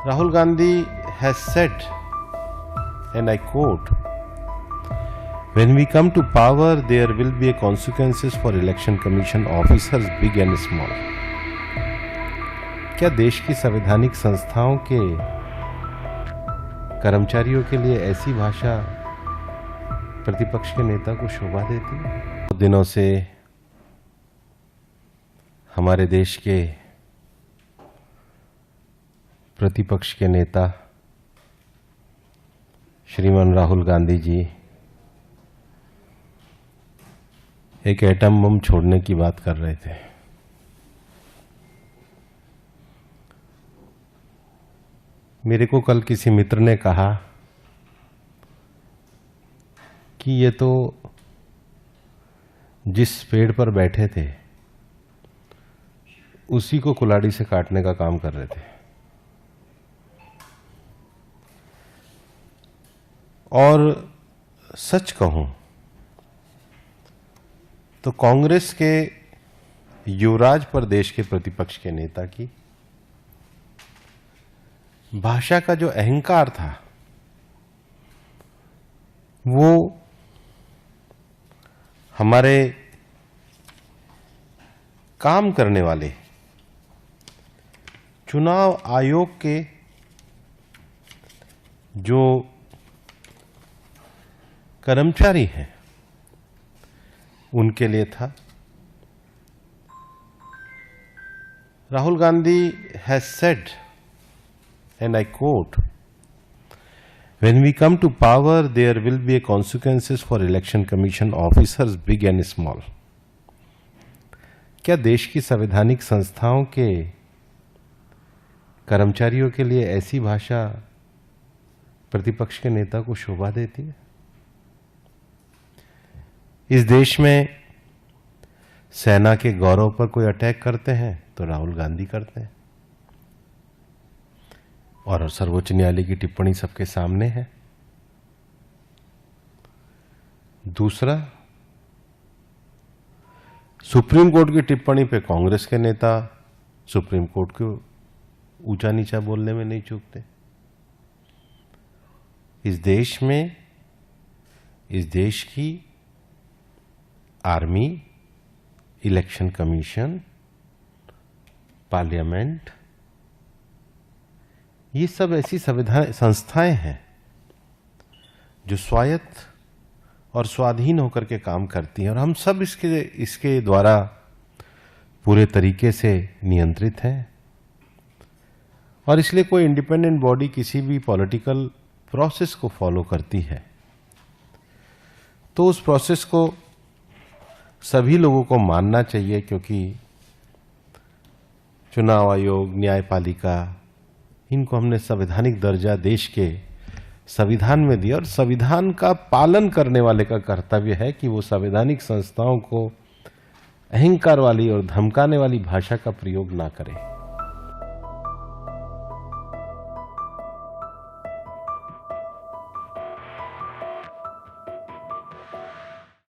Rahul Gandhi has said, and I quote, "When we come to power, there will be consequences for election commission officers, big and small." क्या देश की संवैधानिक संस्थाओं के कर्मचारियों के लिए ऐसी भाषा प्रतिपक्ष के नेता को शोभा देती है? दिनों से हमारे देश के प्रतिपक्ष के नेता श्रीमान राहुल गांधी जी एक एटम बम छोड़ने की बात कर रहे थे। मेरे को कल किसी मित्र ने कहा कि ये तो जिस पेड़ पर बैठे थे उसी को कुल्हाड़ी से काटने का काम कर रहे थे। और सच कहूं तो कांग्रेस के युवराज प्रदेश के प्रतिपक्ष के नेता की भाषा का जो अहंकार था वो हमारे काम करने वाले चुनाव आयोग के जो कर्मचारी हैं उनके लिए था। Rahul Gandhi has said, and I quote, "When we come to power, there will be consequences for election commission officers, big and small." क्या देश की संवैधानिक संस्थाओं के कर्मचारियों के लिए ऐसी भाषा प्रतिपक्ष के नेता को शोभा देती है? इस देश में सेना के गौरव पर कोई अटैक करते हैं तो राहुल गांधी करते हैं, और सर्वोच्च न्यायालय की टिप्पणी सबके सामने है। दूसरा, सुप्रीम कोर्ट की टिप्पणी पे कांग्रेस के नेता सुप्रीम कोर्ट को ऊंचा नीचा बोलने में नहीं चूकते। इस देश में इस देश की आर्मी, इलेक्शन कमीशन, पार्लियामेंट, ये सब ऐसी संविधान संस्थाएं हैं जो स्वायत्त और स्वाधीन होकर के काम करती हैं, और हम सब इसके द्वारा पूरे तरीके से नियंत्रित हैं। और इसलिए कोई इंडिपेंडेंट बॉडी किसी भी पॉलिटिकल प्रोसेस को फॉलो करती है तो उस प्रोसेस को सभी लोगों को मानना चाहिए, क्योंकि चुनाव आयोग, न्यायपालिका, इनको हमने संवैधानिक दर्जा देश के संविधान में दिया, और संविधान का पालन करने वाले का कर्तव्य है कि वो संवैधानिक संस्थाओं को अहंकार वाली और धमकाने वाली भाषा का प्रयोग ना करें।